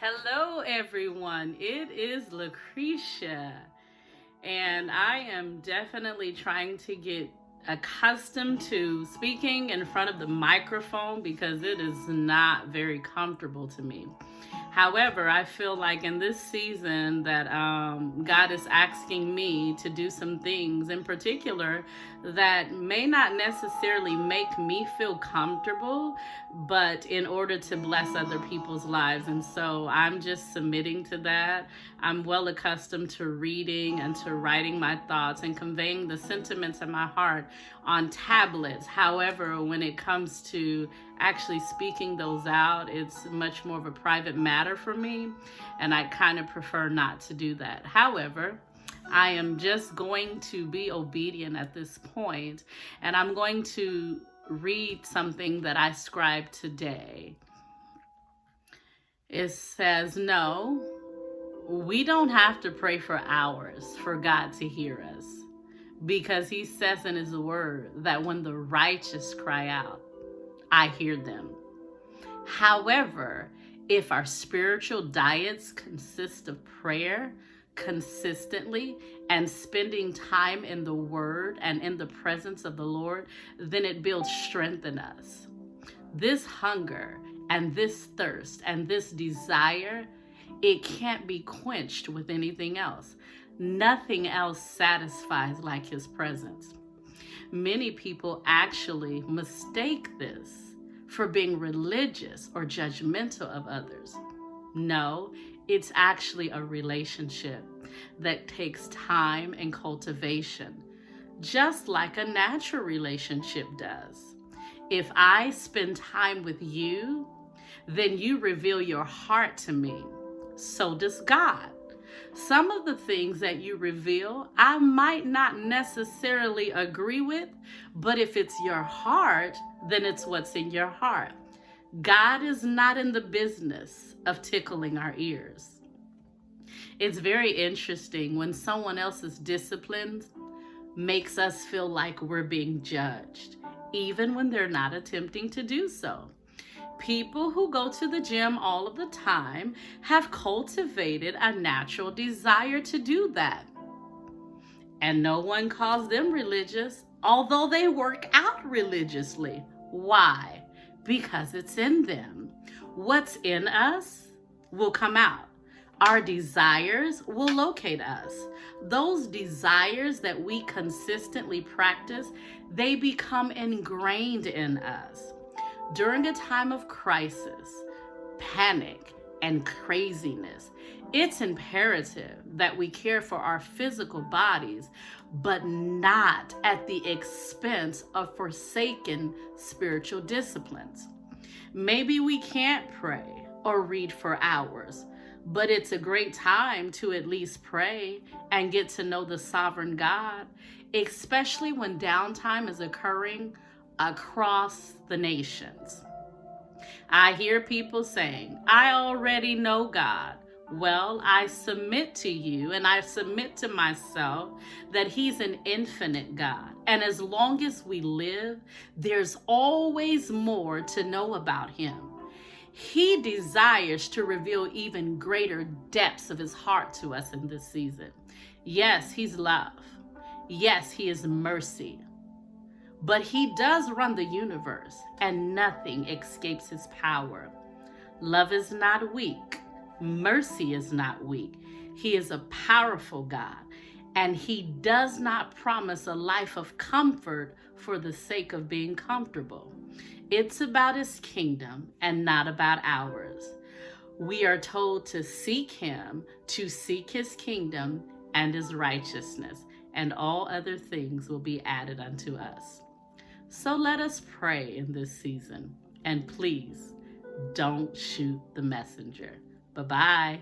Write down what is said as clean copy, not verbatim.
Hello, everyone. It is Lucretia, and I am definitely trying to get accustomed to speaking in front of the microphone because it is not very comfortable to me. However, I feel like in this season that God is asking me to do some things in particular that may not necessarily make me feel comfortable, but in order to bless other people's lives. And so I'm just submitting to that. I'm well accustomed to reading and to writing my thoughts and conveying the sentiments of my heart on tablets. However, when it comes to actually speaking those out, it's much more of a private matter for me, and I kind of prefer not to do that. However, I am just going to be obedient at this point, and I'm going to read something that I scribed today. It says, no, we don't have to pray for hours for God to hear us, because he says in his word that when the righteous cry out, I hear them. However, if our spiritual diets consist of prayer consistently and spending time in the word and in the presence of the Lord, then it builds strength in us. This hunger and this thirst and this desire, it can't be quenched with anything else. Nothing else satisfies like his presence. Many people actually mistake this for being religious or judgmental of others. No, it's actually a relationship that takes time and cultivation, just like a natural relationship does. If I spend time with you, then you reveal your heart to me. So does God. Some of the things that you reveal, I might not necessarily agree with, but if it's your heart, then it's what's in your heart. God is not in the business of tickling our ears. It's very interesting when someone else's discipline makes us feel like we're being judged, even when they're not attempting to do so. People who go to the gym all of the time have cultivated a natural desire to do that. And no one calls them religious, although they work out religiously. Why? Because it's in them. What's in us will come out. Our desires will locate us. Those desires that we consistently practice, they become ingrained in us. During a time of crisis, panic, and craziness, it's imperative that we care for our physical bodies, but not at the expense of forsaken spiritual disciplines. Maybe we can't pray or read for hours, but it's a great time to at least pray and get to know the sovereign God, especially when downtime is occurring across the nations. I hear people saying, I already know God. Well, I submit to you and I submit to myself that he's an infinite God. And as long as we live, there's always more to know about him. He desires to reveal even greater depths of his heart to us in this season. Yes, he's love. Yes, he is mercy. But he does run the universe, and nothing escapes his power. Love is not weak. Mercy is not weak. He is a powerful God, and he does not promise a life of comfort for the sake of being comfortable. It's about his kingdom and not about ours. We are told to seek him, to seek his kingdom and his righteousness, and all other things will be added unto us. So let us pray in this season. And please, don't shoot the messenger. Bye-bye.